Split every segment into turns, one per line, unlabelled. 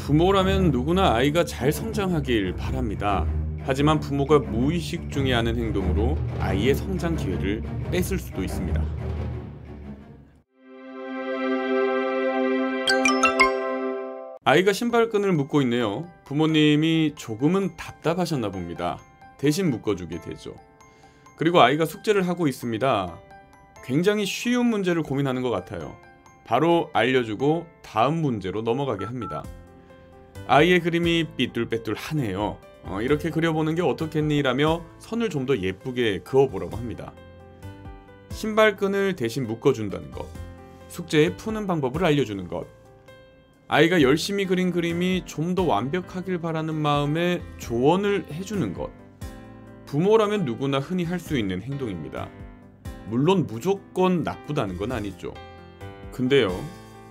부모라면 누구나 아이가 잘 성장하길 바랍니다. 하지만 부모가 무의식 중에 하는 행동으로 아이의 성장 기회를 뺏을 수도 있습니다. 아이가 신발끈을 묶고 있네요. 부모님이 조금은 답답하셨나 봅니다. 대신 묶어주게 되죠. 그리고 아이가 숙제를 하고 있습니다. 굉장히 쉬운 문제를 고민하는 것 같아요. 바로 알려주고 다음 문제로 넘어가게 합니다. 아이의 그림이 삐뚤빼뚤하네요. 이렇게 그려보는 게 어떻겠니? 라며 선을 좀 더 예쁘게 그어보라고 합니다. 신발끈을 대신 묶어준다는 것, 숙제에 푸는 방법을 알려주는 것, 아이가 열심히 그린 그림이 좀 더 완벽하길 바라는 마음에 조언을 해주는 것, 부모라면 누구나 흔히 할 수 있는 행동입니다. 물론 무조건 나쁘다는 건 아니죠. 근데요,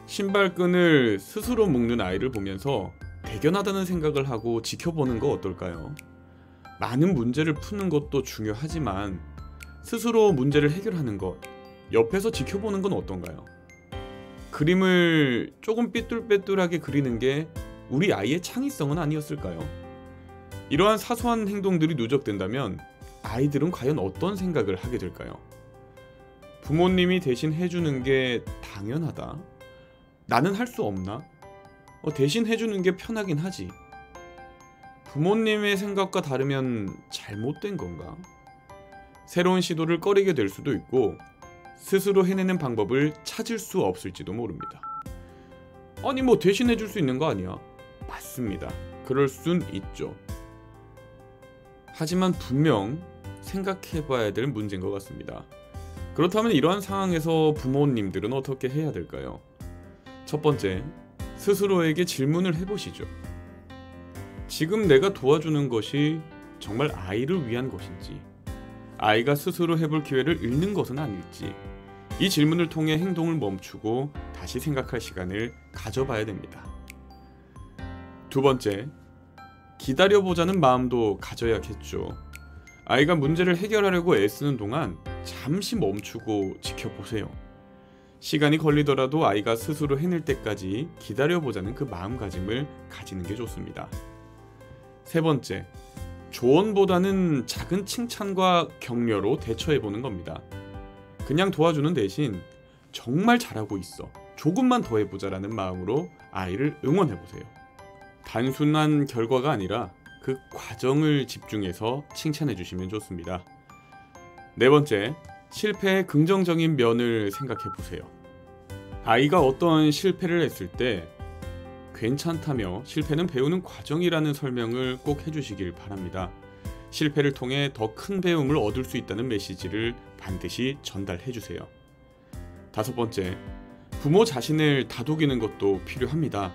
신발끈을 스스로 묶는 아이를 보면서 대견하다는 생각을 하고 지켜보는 거 어떨까요? 많은 문제를 푸는 것도 중요하지만 스스로 문제를 해결하는 것, 옆에서 지켜보는 건 어떤가요? 그림을 조금 삐뚤빼뚤하게 그리는 게 우리 아이의 창의성은 아니었을까요? 이러한 사소한 행동들이 누적된다면 아이들은 과연 어떤 생각을 하게 될까요? 부모님이 대신 해주는 게 당연하다? 나는 할 수 없나? 대신 해주는 게 편하긴 하지. 부모님의 생각과 다르면 잘못된 건가? 새로운 시도를 꺼리게 될 수도 있고 스스로 해내는 방법을 찾을 수 없을지도 모릅니다. 아니 대신 해줄 수 있는 거 아니야? 맞습니다. 그럴 순 있죠. 하지만 분명 생각해봐야 될 문제인 것 같습니다. 그렇다면 이러한 상황에서 부모님들은 어떻게 해야 될까요? 첫 번째, 스스로에게 질문을 해보시죠. 지금 내가 도와주는 것이 정말 아이를 위한 것인지, 아이가 스스로 해볼 기회를 잃는 것은 아닐지, 이 질문을 통해 행동을 멈추고 다시 생각할 시간을 가져봐야 됩니다. 두 번째, 기다려보자는 마음도 가져야겠죠. 아이가 문제를 해결하려고 애쓰는 동안 잠시 멈추고 지켜보세요. 시간이 걸리더라도 아이가 스스로 해낼 때까지 기다려보자는 그 마음가짐을 가지는 게 좋습니다. 세 번째, 조언보다는 작은 칭찬과 격려로 대처해보는 겁니다. 그냥 도와주는 대신 정말 잘하고 있어, 조금만 더 해보자라는 마음으로 아이를 응원해보세요. 단순한 결과가 아니라 그 과정을 집중해서 칭찬해주시면 좋습니다. 네 번째, 실패의 긍정적인 면을 생각해보세요. 아이가 어떤 실패를 했을 때 괜찮다며 실패는 배우는 과정이라는 설명을 꼭 해주시길 바랍니다. 실패를 통해 더 큰 배움을 얻을 수 있다는 메시지를 반드시 전달해주세요. 다섯 번째, 부모 자신을 다독이는 것도 필요합니다.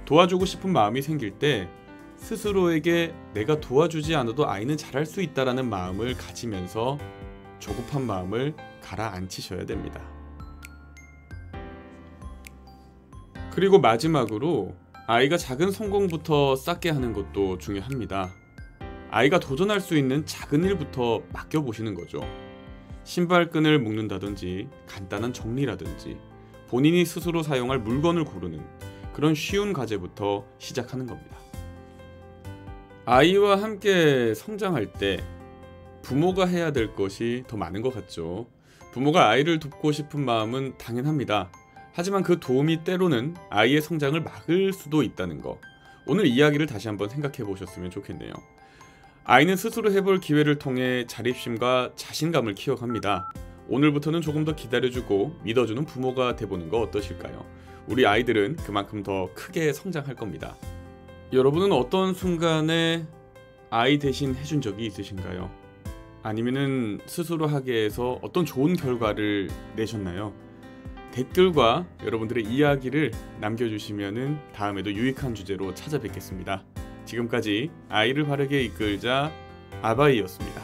도와주고 싶은 마음이 생길 때 스스로에게 내가 도와주지 않아도 아이는 잘할 수 있다라는 마음을 가지면서 조급한 마음을 가라앉히셔야 됩니다. 그리고 마지막으로 아이가 작은 성공부터 쌓게 하는 것도 중요합니다. 아이가 도전할 수 있는 작은 일부터 맡겨보시는 거죠. 신발끈을 묶는다든지 간단한 정리라든지 본인이 스스로 사용할 물건을 고르는 그런 쉬운 과제부터 시작하는 겁니다. 아이와 함께 성장할 때 부모가 해야 될 것이 더 많은 것 같죠. 부모가 아이를 돕고 싶은 마음은 당연합니다. 하지만 그 도움이 때로는 아이의 성장을 막을 수도 있다는 거, 오늘 이야기를 다시 한번 생각해 보셨으면 좋겠네요. 아이는 스스로 해볼 기회를 통해 자립심과 자신감을 키워갑니다. 오늘부터는 조금 더 기다려주고 믿어주는 부모가 돼보는 거 어떠실까요? 우리 아이들은 그만큼 더 크게 성장할 겁니다. 여러분은 어떤 순간에 아이 대신 해준 적이 있으신가요? 아니면은 스스로 하게 해서 어떤 좋은 결과를 내셨나요? 댓글과 여러분들의 이야기를 남겨주시면은 다음에도 유익한 주제로 찾아뵙겠습니다. 지금까지 아이를 바르게 이끌자 아바이였습니다.